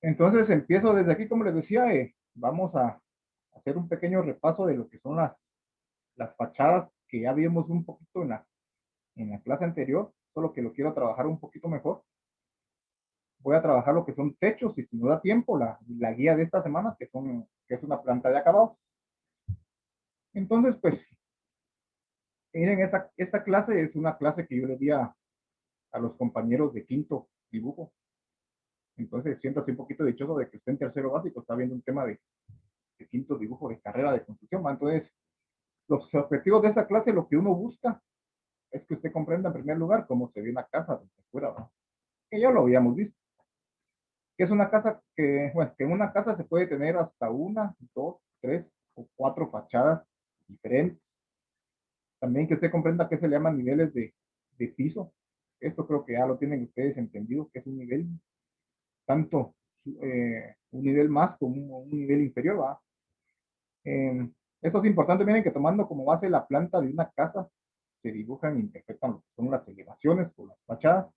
Entonces empiezo desde aquí, como les decía, vamos a hacer un pequeño repaso de lo que son las fachadas que ya vimos un poquito en la clase anterior, solo que lo quiero trabajar un poquito mejor. Voy a trabajar lo que son techos y si no da tiempo, la guía de esta semana, que es una planta de acabado. Entonces, pues, miren, esta clase es una clase que yo le di a los compañeros de quinto dibujo. Entonces, siento así un poquito dichoso de que usted en tercero básico está viendo un tema de quinto dibujo de carrera de construcción. ¿Va? Entonces, los objetivos de esta clase, lo que uno busca es que usted comprenda en primer lugar cómo se ve una casa desde fuera, ¿no? Que ya lo habíamos visto. Que es una casa que, bueno, que en una casa se puede tener hasta una, dos, tres o cuatro fachadas diferentes. También que usted comprenda que se le llaman niveles de piso. Esto creo que ya lo tienen ustedes entendido, que es un nivel, tanto un nivel más como un nivel inferior, ¿va? Eh, Esto es importante, miren que tomando como base la planta de una casa, se dibujan e interpretan lo que son las elevaciones o las fachadas.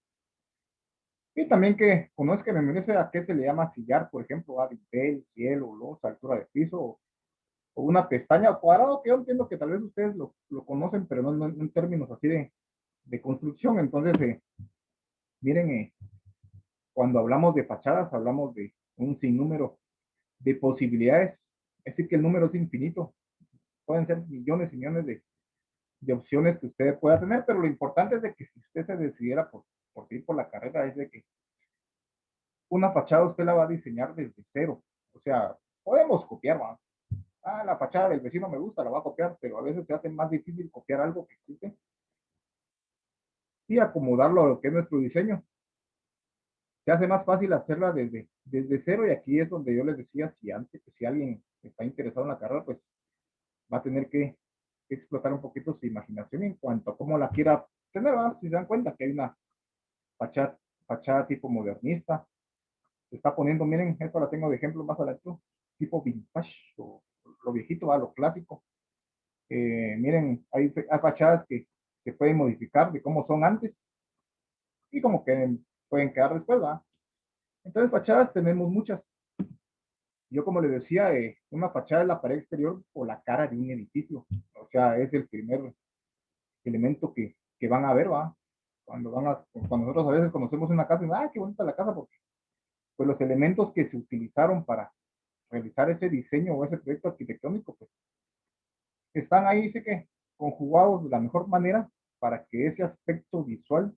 Y también que conozca, me merece a qué se le llama sillar, por ejemplo, a dintel, cielo, losa, altura de piso, o una pestaña o cuadrado, que yo entiendo que tal vez ustedes lo conocen, pero no en términos así de construcción. Entonces, miren, cuando hablamos de fachadas, hablamos de un sinnúmero de posibilidades. Es decir, que el número es infinito. Pueden ser millones y millones de opciones que usted pueda tener, pero lo importante es de que si usted se decidiera por ir por la carrera, es de que una fachada usted la va a diseñar desde cero. O sea, podemos copiar, ¿va? Ah, la fachada del vecino me gusta, la va a copiar, pero a veces se hace más difícil copiar algo que existe y acomodarlo a lo que es nuestro diseño. Se hace más fácil hacerla desde cero y aquí es donde yo les decía, si alguien está interesado en la carrera, pues va a tener que explotar un poquito su imaginación en cuanto a cómo la quiera tener, ¿va? Si se dan cuenta que hay una fachada, fachada tipo modernista, se está poniendo, miren, esto la tengo de ejemplo más adelante, tipo vintage, o lo viejito, ¿va? Lo clásico. Miren, hay fachadas que se pueden modificar de cómo son antes y como que pueden quedar después, ¿va? Entonces, fachadas tenemos muchas. Yo, como les decía, una fachada es la pared exterior o la cara de un edificio. O sea, es el primer elemento que van a ver, ¿va? Cuando nosotros a veces conocemos una casa, y ah, qué bonita la casa, porque pues los elementos que se utilizaron para realizar ese diseño o ese proyecto arquitectónico, pues están ahí, dice que conjugados de la mejor manera para que ese aspecto visual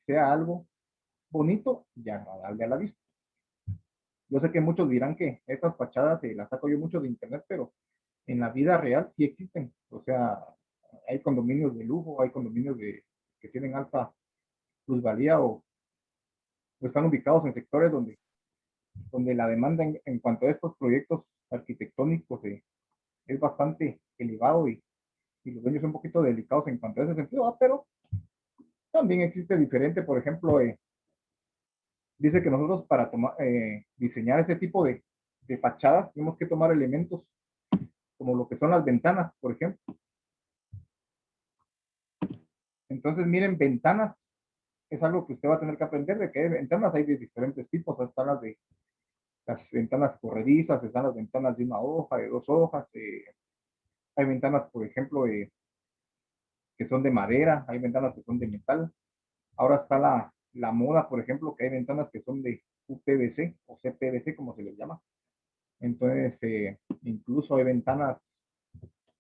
sea algo bonito y agradable a la vista. Yo sé que muchos dirán que estas fachadas las saco yo mucho de internet, pero en la vida real sí existen. O sea, hay condominios de lujo, hay condominios que tienen alta plusvalía o están ubicados en sectores donde la demanda en cuanto a estos proyectos arquitectónicos es bastante elevado y los dueños son un poquito delicados en cuanto a ese sentido, ¿va? Pero también existe diferente, por ejemplo, dice que nosotros para diseñar ese tipo de fachadas tenemos que tomar elementos como lo que son las ventanas, por ejemplo. Entonces, miren, ventanas es algo que usted va a tener que aprender de que hay ventanas, hay de diferentes tipos, están las ventanas corredizas, están las ventanas de una hoja, de dos hojas, hay ventanas, por ejemplo, que son de madera, hay ventanas que son de metal. Ahora está la moda, por ejemplo, que hay ventanas que son de UPVC o CPVC, como se les llama. Entonces, incluso hay ventanas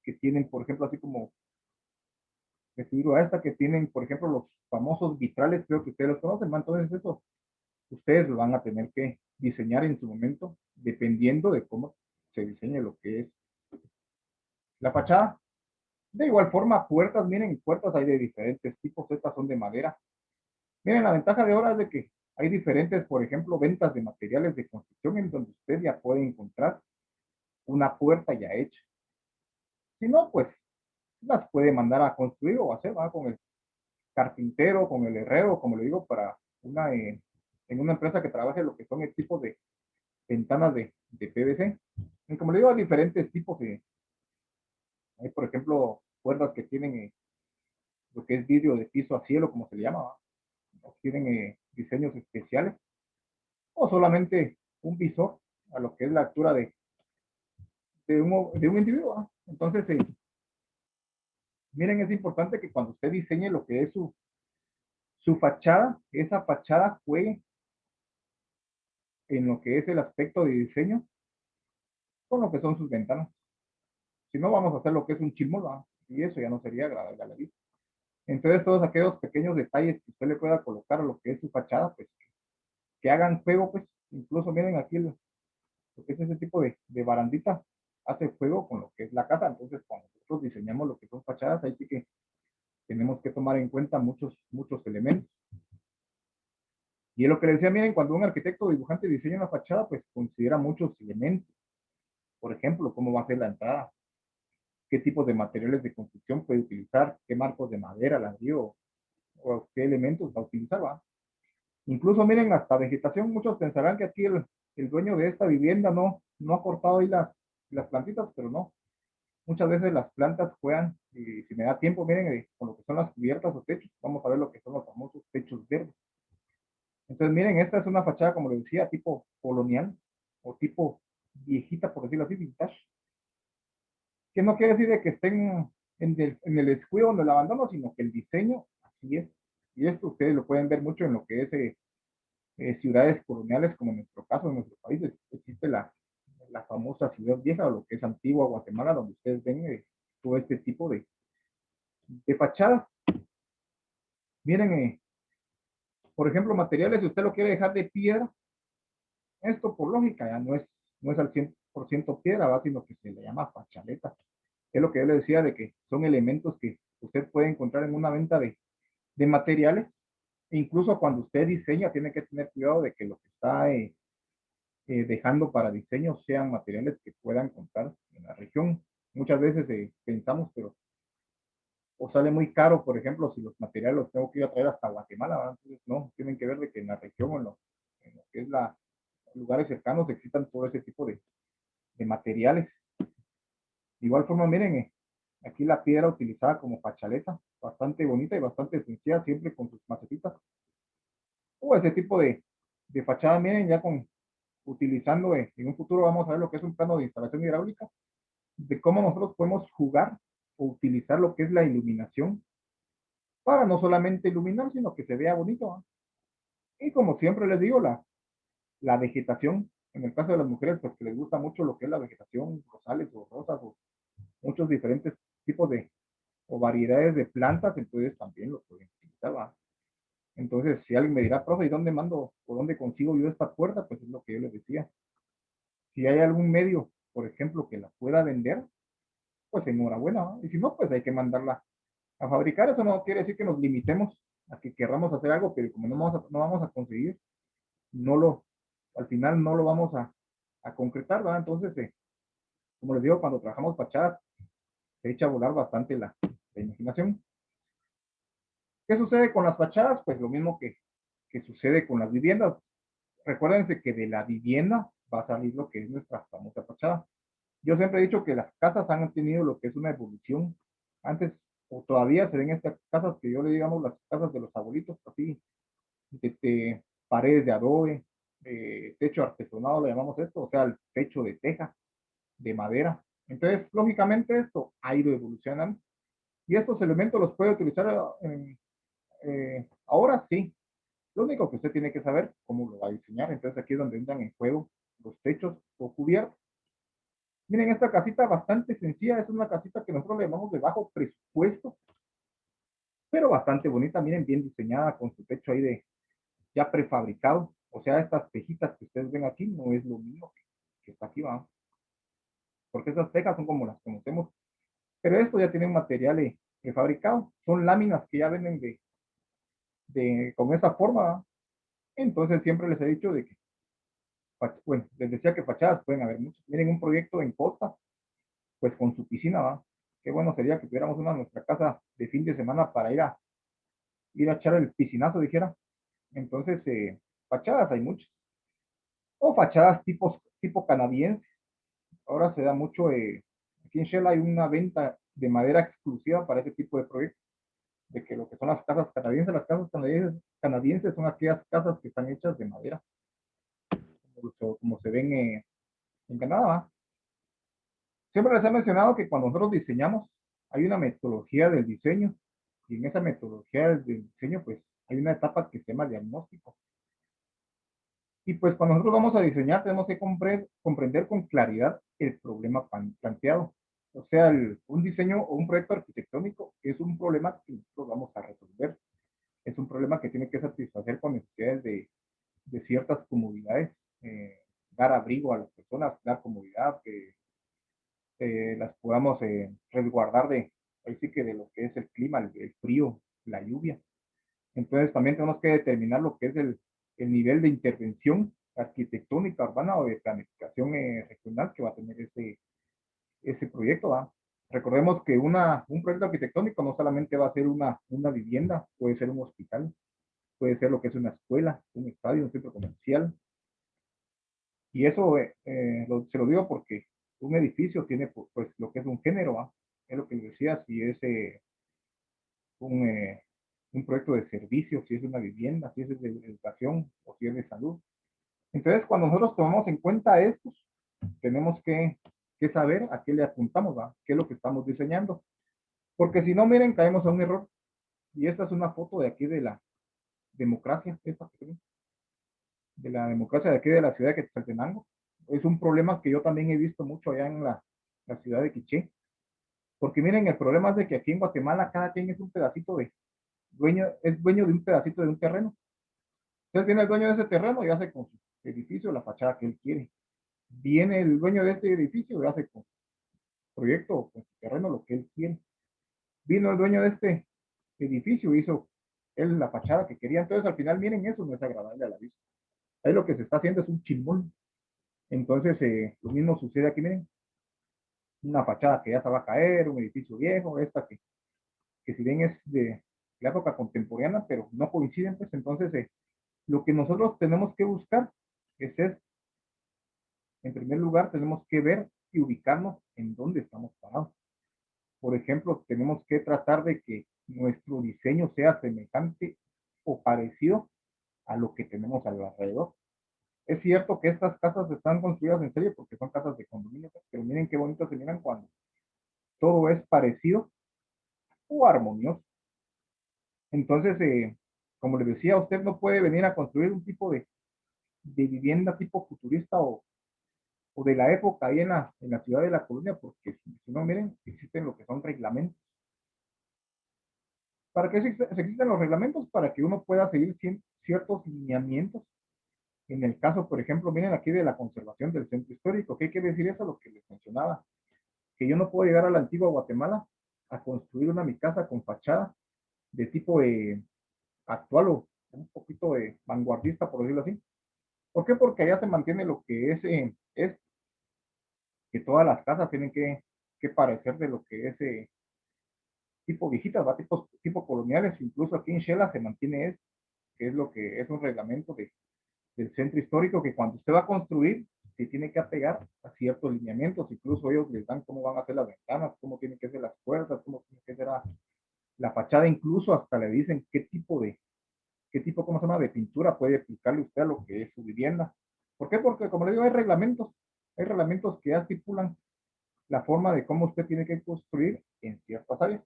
que tienen, por ejemplo, así como referido a esta, que tienen, por ejemplo, los famosos vitrales, creo que ustedes los conocen, ¿no? Entonces eso ustedes lo van a tener que diseñar en su momento, dependiendo de cómo se diseñe lo que es la fachada. De igual forma, puertas, miren, puertas hay de diferentes tipos, estas son de madera. Miren, la ventaja de ahora es de que hay diferentes, por ejemplo, ventas de materiales de construcción en donde usted ya puede encontrar una puerta ya hecha. Si no, pues las puede mandar a construir o hacer, ¿va? Con el carpintero, con el herrero, como le digo, para en una empresa que trabaje lo que son el tipo de ventanas de PVC. Y como le digo, hay diferentes tipos hay, por ejemplo, puertas que tienen lo que es vidrio de piso a cielo, como se le llama, ¿va? O tienen diseños especiales, o solamente un visor a lo que es la altura de un individuo, ¿ah? Entonces, miren, es importante que cuando usted diseñe lo que es su fachada, esa fachada juegue en lo que es el aspecto de diseño con lo que son sus ventanas. Si no, vamos a hacer lo que es un chimol, ¿ah? Y eso ya no sería agradable a la vista. Entonces, todos aquellos pequeños detalles que usted le pueda colocar a lo que es su fachada, pues que hagan juego, pues incluso miren aquí lo que es ese tipo de barandita, hace juego con lo que es la casa. Entonces, cuando nosotros diseñamos lo que son fachadas, ahí sí que tenemos que tomar en cuenta muchos elementos. Y es lo que les decía, miren, cuando un arquitecto o dibujante diseña una fachada, pues considera muchos elementos. Por ejemplo, cómo va a ser la entrada, qué tipos de materiales de construcción puede utilizar, qué marcos de madera, ladrillo o qué elementos va a utilizar, ¿va? Incluso miren, hasta vegetación, muchos pensarán que aquí el dueño de esta vivienda no ha cortado ahí las plantitas, pero no. Muchas veces las plantas juegan, y si me da tiempo, miren, con lo que son las cubiertas o techos, vamos a ver lo que son los famosos techos verdes. Entonces, miren, esta es una fachada, como les decía, tipo colonial o tipo viejita, por decirlo así, vintage, que no quiere decir de que estén en el descuido o en el abandono, sino que el diseño así es. Y esto ustedes lo pueden ver mucho en lo que es ciudades coloniales, como en nuestro caso, en nuestro país, existe la famosa ciudad vieja, o lo que es Antigua Guatemala, donde ustedes ven todo este tipo de fachadas. Miren, por ejemplo, materiales, si usted lo quiere dejar de piedra, esto por lógica ya no es al 100% piedra, ¿va? Sino que se le llama fachaleta. Es lo que yo le decía de que son elementos que usted puede encontrar en una venta de materiales. E incluso cuando usted diseña, tiene que tener cuidado de que lo que está dejando para diseño sean materiales que puedan contar en la región. Muchas veces pensamos, pero o sale muy caro, por ejemplo, si los materiales los tengo que ir a traer hasta Guatemala, ¿verdad? Entonces, no, tienen que ver de que en la región o en lo que es lugares cercanos existan todo ese tipo de materiales. De igual forma, miren, aquí la piedra utilizada como fachaleta, bastante bonita y bastante sencilla, siempre con sus macetitas. O ese tipo de fachada, miren, ya utilizando, en un futuro vamos a ver lo que es un plano de instalación hidráulica, de cómo nosotros podemos jugar o utilizar lo que es la iluminación para no solamente iluminar, sino que se vea bonito, ¿no? Y como siempre les digo, la vegetación, en el caso de las mujeres, pues que les gusta mucho lo que es la vegetación, rosales o rosas o muchos diferentes tipos o variedades de plantas, entonces también lo pueden utilizar, ¿va? Entonces, si alguien me dirá, profe, ¿y dónde mando o dónde consigo yo esta puerta? Pues es lo que yo les decía. Si hay algún medio, por ejemplo, que la pueda vender, pues enhorabuena, ¿no? Y si no, pues hay que mandarla a fabricar. Eso no quiere decir que nos limitemos a que querramos hacer algo, pero como no vamos a conseguir, al final no lo vamos a concretar, ¿verdad? Entonces, como les digo, cuando trabajamos fachadas, se echa a volar bastante la imaginación. ¿Qué sucede con las fachadas? Pues lo mismo que sucede con las viviendas. Recuérdense que de la vivienda va a salir lo que es nuestra famosa fachada. Yo siempre he dicho que las casas han tenido lo que es una evolución. Antes, o todavía se ven estas casas que yo le digamos las casas de los abuelitos, así, paredes de adobe, techo artesonado, le llamamos esto, o sea, el techo de teja, de madera. Entonces, lógicamente esto ha ido evolucionando y estos elementos los puede utilizar ahora sí. Lo único que usted tiene que saber cómo lo va a diseñar. Entonces aquí es donde entran en juego los techos o cubiertos. Miren, esta casita bastante sencilla, es una casita que nosotros le llamamos de bajo presupuesto, pero bastante bonita. Miren, bien diseñada con su techo ahí ya prefabricado. O sea, estas tejitas que ustedes ven aquí no es lo mío que está aquí, ¿va? Porque esas tejas son como las conocemos. Pero esto ya tiene un material fabricado. Son láminas que ya venden con esa forma, ¿va? Entonces siempre les he dicho de que, bueno, les decía que fachadas pueden haber muchas. Miren, un proyecto en costa, pues con su piscina, ¿va? Qué bueno sería que tuviéramos una en nuestra casa de fin de semana para ir a echar el piscinazo, dijera. Entonces, fachadas hay muchas. O fachadas tipo canadiense. Ahora se da mucho, aquí en Shell hay una venta de madera exclusiva para ese tipo de proyectos, de que lo que son las casas canadienses son aquellas casas que están hechas de madera, como se ven en Canadá, ¿va? Siempre les he mencionado que cuando nosotros diseñamos, hay una metodología del diseño, y en esa metodología del diseño, pues hay una etapa que se llama diagnóstico. Y pues cuando nosotros vamos a diseñar, tenemos que comprender con claridad el problema planteado. O sea, un diseño o un proyecto arquitectónico es un problema que nosotros vamos a resolver. Es un problema que tiene que satisfacer con necesidades de ciertas comodidades, dar abrigo a las personas, dar comodidad, que las podamos resguardar ahí sí que de lo que es el clima, el frío, la lluvia. Entonces también tenemos que determinar lo que es el nivel de intervención arquitectónica urbana o de planificación regional que va a tener ese proyecto, ¿va? Recordemos que un proyecto arquitectónico no solamente va a ser una vivienda, puede ser un hospital, puede ser lo que es una escuela, un estadio, un centro comercial. Y eso se lo digo porque un edificio tiene pues lo que es un género, ¿va? Es lo que les decía, si es un, eh, un proyecto de servicio, si es una vivienda, si es de educación o si es de salud. Entonces, cuando nosotros tomamos en cuenta estos, tenemos que saber a qué le apuntamos, ¿va? ¿Qué es lo que estamos diseñando? Porque si no, miren, caemos a un error. Y esta es una foto de aquí de la democracia, de la democracia de aquí de la ciudad de Quetzaltenango. Es un problema que yo también he visto mucho allá en la ciudad de Quiché. Porque miren, el problema es de que aquí en Guatemala cada quien es un pedacito es dueño de un pedacito de un terreno. Entonces viene el dueño de ese terreno y hace con su edificio la fachada que él quiere. Viene el dueño de este edificio y hace con su proyecto o con su terreno lo que él quiere. Vino el dueño de este edificio, hizo él la fachada que quería. Entonces al final, miren, eso no es agradable a la vista. Ahí lo que se está haciendo es un chimón. Entonces lo mismo sucede aquí, miren. Una fachada que ya se va a caer, un edificio viejo, esta que si bien es de la época contemporánea, pero no coinciden, pues entonces lo que nosotros tenemos que buscar es, en primer lugar, tenemos que ver y ubicarnos en dónde estamos parados. Por ejemplo, tenemos que tratar de que nuestro diseño sea semejante o parecido a lo que tenemos alrededor. Es cierto que estas casas están construidas en serie porque son casas de condominio, pero miren qué bonito se miran cuando todo es parecido o armonioso. Entonces, como les decía, usted no puede venir a construir un tipo de vivienda tipo futurista o de la época ahí en la ciudad de la colonia, porque si no, miren, existen lo que son reglamentos. ¿Para qué se existen los reglamentos? Para que uno pueda seguir ciertos lineamientos. En el caso, por ejemplo, miren aquí de la conservación del centro histórico. ¿Qué quiere decir eso? Lo que les mencionaba, que yo no puedo llegar a la antigua Guatemala a construir mi casa con fachada de tipo actual o un poquito vanguardista, por decirlo así. ¿Por qué? Porque allá se mantiene lo que es que todas las casas tienen que parecer de lo que es tipo viejitas, ¿va? Tipo coloniales. Incluso aquí en Shela se mantiene eso, que es lo que es un reglamento del centro histórico, que cuando usted va a construir, se tiene que apegar a ciertos lineamientos. Incluso ellos les dan cómo van a ser las ventanas, cómo tienen que ser las puertas, cómo tiene que ser la fachada. Incluso hasta le dicen ¿cómo se llama?, de pintura puede aplicarle usted a lo que es su vivienda. ¿Por qué? Porque, como le digo, hay reglamentos que ya estipulan la forma de cómo usted tiene que construir en ciertas áreas.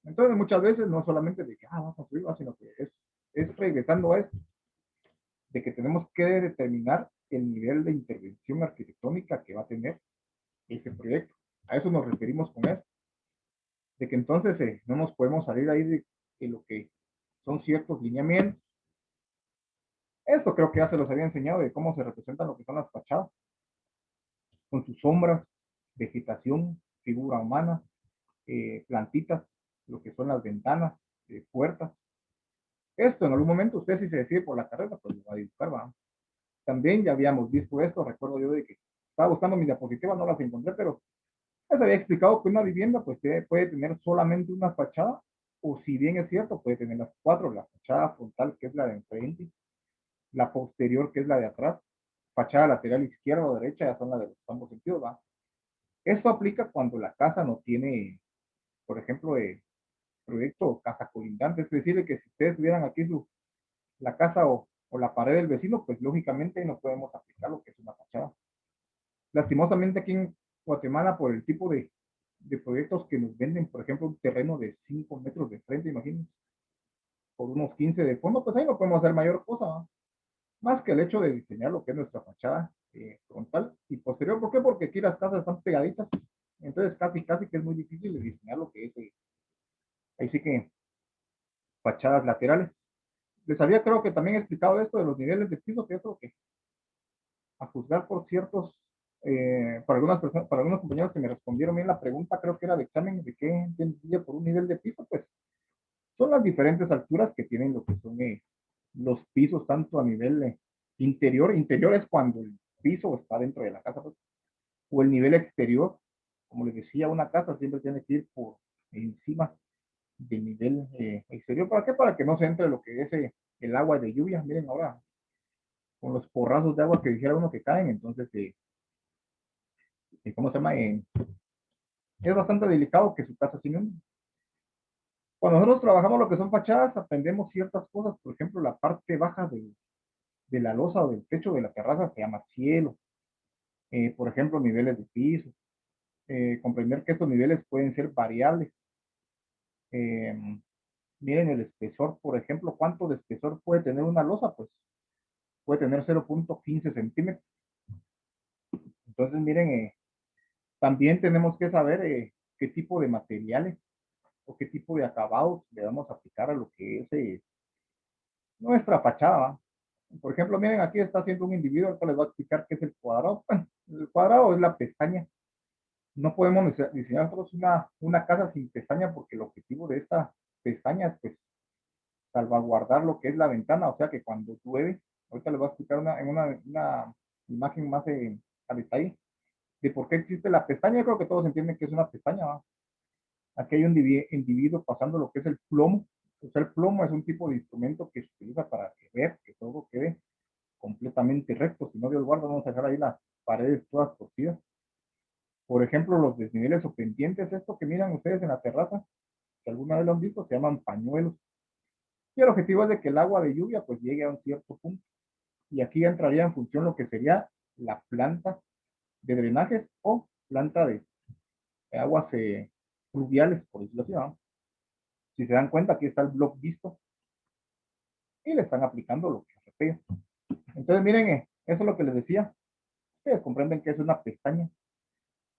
Entonces, muchas veces no solamente de que, vamos a construir, sino que es regresando a eso, de que tenemos que determinar el nivel de intervención arquitectónica que va a tener ese proyecto. A eso nos referimos con eso, de que entonces no nos podemos salir ahí de lo que son ciertos lineamientos. Esto creo que ya se los había enseñado de cómo se representan lo que son las fachadas, con sus sombras, vegetación, figura humana, plantitas, lo que son las ventanas, puertas. Esto en algún momento usted si se decide por la carrera, pues lo va a dibujar, ¿va? También ya habíamos visto esto, recuerdo yo de que estaba buscando mis diapositivas, no las encontré, pero les había explicado que una vivienda pues puede tener solamente una fachada, o si bien es cierto, puede tener las cuatro: la fachada frontal, que es la de enfrente, la posterior, que es la de atrás, fachada lateral izquierda o derecha, ya son las de los ambos sentidos, ¿va? Esto aplica cuando la casa no tiene, por ejemplo, proyecto casa colindante, es decir, que si ustedes tuvieran aquí la casa o la pared del vecino, pues lógicamente no podemos aplicar lo que es lastimosamente aquí en Guatemala, por el tipo de proyectos que nos venden, por ejemplo, un terreno de 5 metros de frente, imagínense, por unos 15 de fondo, pues ahí no podemos hacer mayor cosa, ¿no? Más que el hecho de diseñar lo que es nuestra fachada frontal y posterior. ¿Por qué? Porque aquí las casas están pegaditas, entonces casi que es muy difícil de diseñar lo que es, ahí sí que fachadas laterales. Les había creo que también explicado esto de los niveles de piso, que yo creo que a juzgar por ciertos, para algunas personas, para algunos compañeros que me respondieron bien la pregunta, creo que era de examen, de qué entendía por un nivel de piso, pues son las diferentes alturas que tienen lo que son los pisos, tanto a nivel interior. Interior es cuando el piso está dentro de la casa, pues, o el nivel exterior. Como les decía, una casa siempre tiene que ir por encima del nivel exterior. ¿Para qué? Para que no se entre lo que es el agua de lluvia. Miren ahora, con los porrazos de agua que dijera uno que caen, entonces, ¿cómo se llama? Es bastante delicado que su casa se inunde. Cuando nosotros trabajamos lo que son fachadas, aprendemos ciertas cosas. Por ejemplo, la parte baja de la losa o del techo de la terraza se llama cielo. Por ejemplo, niveles de piso. Comprender que estos niveles pueden ser variables. Eh, Miren el espesor, por ejemplo, ¿cuánto de espesor puede tener una losa? Pues puede tener 0.15 centímetros. Entonces, miren, también tenemos que saber qué tipo de materiales o qué tipo de acabados le vamos a aplicar a lo que es nuestra fachada. Por ejemplo, miren, aquí está haciendo un individuo, ahorita les voy a explicar qué es el cuadrado. Bueno, el cuadrado es la pestaña. No podemos diseñar nosotros una casa sin pestaña porque el objetivo de esta pestaña es pues salvaguardar lo que es la ventana, o sea que cuando llueve, ahorita les voy a explicar en una imagen más a detalle de por qué existe la pestaña. Yo creo que todos entienden que es una pestaña, ¿va? Aquí hay un individuo pasando lo que es el plomo. O sea, el plomo es un tipo de instrumento que se utiliza para ver que todo quede completamente recto. Si no, Dios guarda, vamos a dejar ahí las paredes todas torcidas. Por ejemplo, los desniveles o pendientes, esto que miran ustedes en la terraza, que alguna vez lo han visto, se llaman pañuelos. Y el objetivo es de que el agua de lluvia pues llegue a un cierto punto. Y aquí entraría en función lo que sería la planta de drenajes o planta de aguas fluviales, por decirlo así, ¿no? Si se dan cuenta, aquí está el block visto y le están aplicando lo que se pega. Entonces, miren, eso es lo que les decía. Ustedes comprenden que es una pestaña.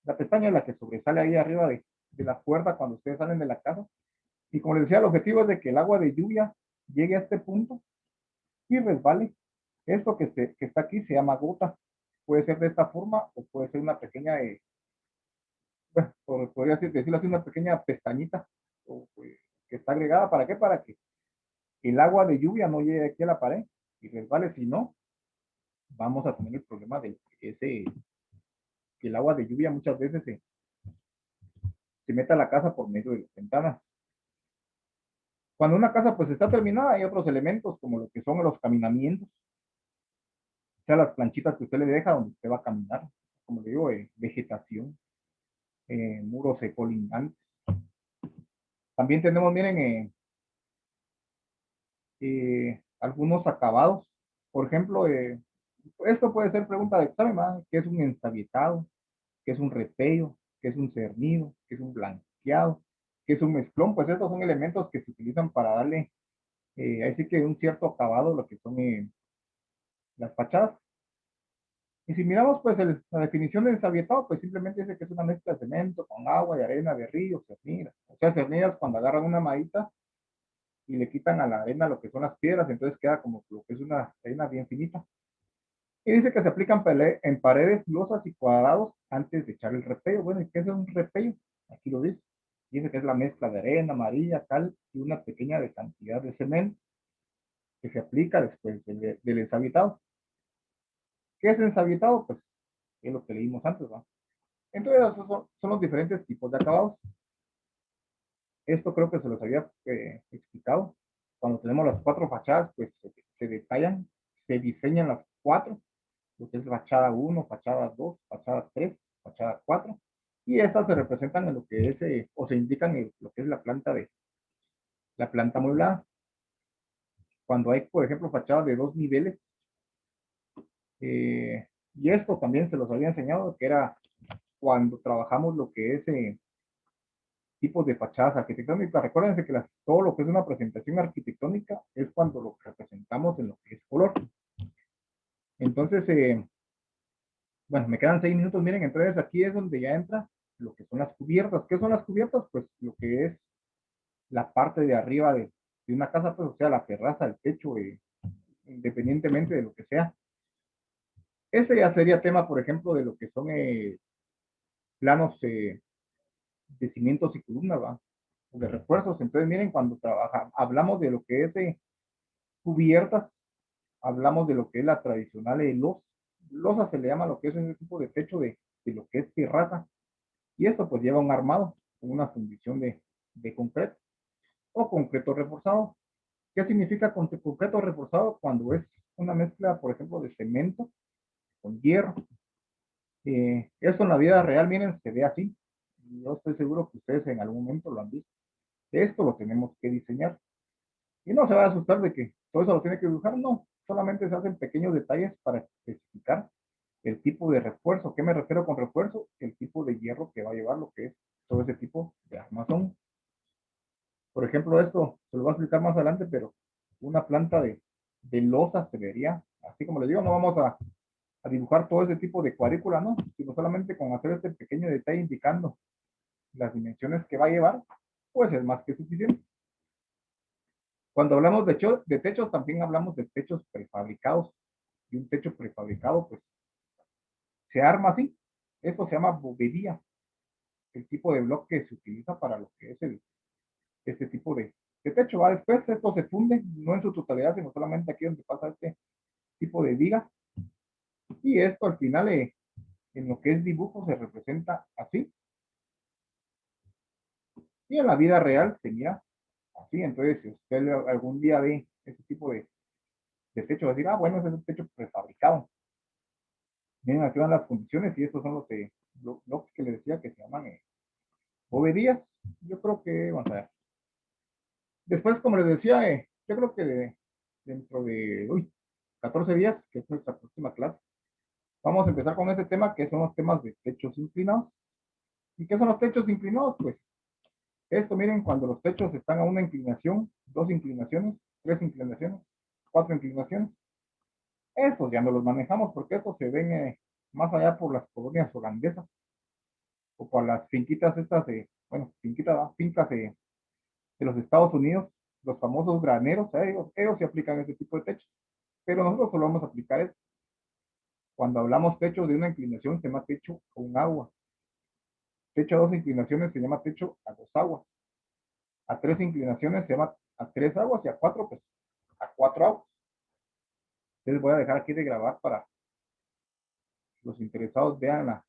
La pestaña es la que sobresale ahí arriba de la cuerda cuando ustedes salen de la casa. Y como les decía, el objetivo es de que el agua de lluvia llegue a este punto y resbale. Esto que está aquí se llama gota. Puede ser de esta forma o puede ser una pequeña, bueno, podría decirlo así, una pequeña pestañita o, que está agregada. ¿Para qué? Para que el agua de lluvia no llegue aquí a la pared y resbale. Si no, vamos a tener el problema de que el agua de lluvia muchas veces se mete a la casa por medio de las ventanas. Cuando una casa pues está terminada, hay otros elementos como lo que son los caminamientos, o sea, las planchitas que usted le deja donde usted va a caminar, como le digo, vegetación, muros colindantes. También tenemos, miren, algunos acabados. Por ejemplo, esto puede ser pregunta de examen, ¿verdad? ¿Qué es un ensabietado? ¿Qué es un repello? ¿Qué es un cernido? ¿Qué es un blanqueado? ¿Qué es un mezclón? Pues estos son elementos que se utilizan para darle, así que un cierto acabado, lo que son las fachadas. Y si miramos, pues la definición de ensabietado, pues simplemente dice que es una mezcla de cemento con agua y arena de río, cernidas. O sea, cernidas cuando agarran una maíta y le quitan a la arena lo que son las piedras, entonces queda como lo que es una arena bien finita. Y dice que se aplican en paredes, losas y cuadrados antes de echar el repello. Bueno, ¿y qué es un repello? Aquí lo dice. Dice que es la mezcla de arena, amarilla, cal y una pequeña cantidad de cemento que se aplica después del ensabietado. ¿Qué es ensabietado? Pues es lo que leímos antes, ¿no? Entonces, esos son los diferentes tipos de acabados. Esto creo que se los había explicado. Cuando tenemos las cuatro fachadas, pues se detallan, se diseñan las cuatro, lo que es fachada 1, fachada 2, fachada 3, fachada 4, y estas se representan en lo que es, o se indican en lo que es la planta amueblada. Cuando hay, por ejemplo, fachadas de dos niveles, Y esto también se los había enseñado, que era cuando trabajamos lo que es tipos de fachadas arquitectónicas. Recuérdense que todo lo que es una presentación arquitectónica es cuando lo representamos en lo que es color. Entonces, bueno, me quedan 6 minutos. Miren, entonces aquí es donde ya entra lo que son las cubiertas. ¿Qué son las cubiertas? Pues lo que es la parte de arriba de una casa, pues o sea, la terraza, el techo, independientemente de lo que sea. Ese ya sería tema, por ejemplo, de lo que son planos de cimientos y columnas, ¿va? De refuerzos. Entonces, miren, cuando hablamos de lo que es cubiertas, hablamos de lo que es la tradicional losa, se le llama lo que es ese tipo de techo de lo que es terraza. Y esto pues lleva un armado con una fundición de concreto o concreto reforzado. ¿Qué significa concreto reforzado? Cuando es una mezcla, por ejemplo, de cemento con hierro. Eso en la vida real, miren, se ve así. Yo estoy seguro que ustedes en algún momento lo han visto. Esto lo tenemos que diseñar. Y no se va a asustar de que todo eso lo tiene que dibujar, no. Solamente se hacen pequeños detalles para especificar el tipo de refuerzo. ¿Qué me refiero con refuerzo? El tipo de hierro que va a llevar lo que es todo ese tipo de armazón. Por ejemplo, esto se lo voy a explicar más adelante, pero una planta de losa se vería, así como les digo, no vamos a dibujar todo ese tipo de cuadrícula, ¿no? Sino solamente con hacer este pequeño detalle indicando las dimensiones que va a llevar, pues es más que suficiente. Cuando hablamos de techos, también hablamos de techos prefabricados. Y un techo prefabricado, pues, se arma así. Esto se llama bobería, el tipo de bloque que se utiliza para lo que es este tipo de techo. ¿Va? Después esto se funde, no en su totalidad, sino solamente aquí donde pasa este tipo de viga. Y esto al final, en lo que es dibujo, se representa así. Y en la vida real sería así. Entonces, si usted algún día ve ese tipo de techo, va a decir, ah, bueno, ese es un techo prefabricado. Miren, aquí van las condiciones y estos son los que les decía que se llaman boberías. Yo creo que, vamos a ver. Después, como les decía, yo creo que dentro de 14 días, que es nuestra próxima clase, vamos a empezar con ese tema que son los temas de techos inclinados. ¿Y qué son los techos inclinados? Pues esto, miren, cuando los techos están a una inclinación, 2 inclinaciones, 3 inclinaciones, 4 inclinaciones, estos ya no los manejamos porque estos se ven más allá por las colonias holandesas o por las finquitas estas bueno, fincas de los Estados Unidos, los famosos graneros, ellos se aplican ese tipo de techos, pero nosotros solo vamos a aplicar eso. Cuando hablamos techo de una inclinación, se llama techo con agua. Techo a 2 inclinaciones se llama techo a 2 aguas. A 3 inclinaciones se llama a 3 aguas y a 4, pues a 4 aguas. Les voy a dejar aquí de grabar para los interesados vean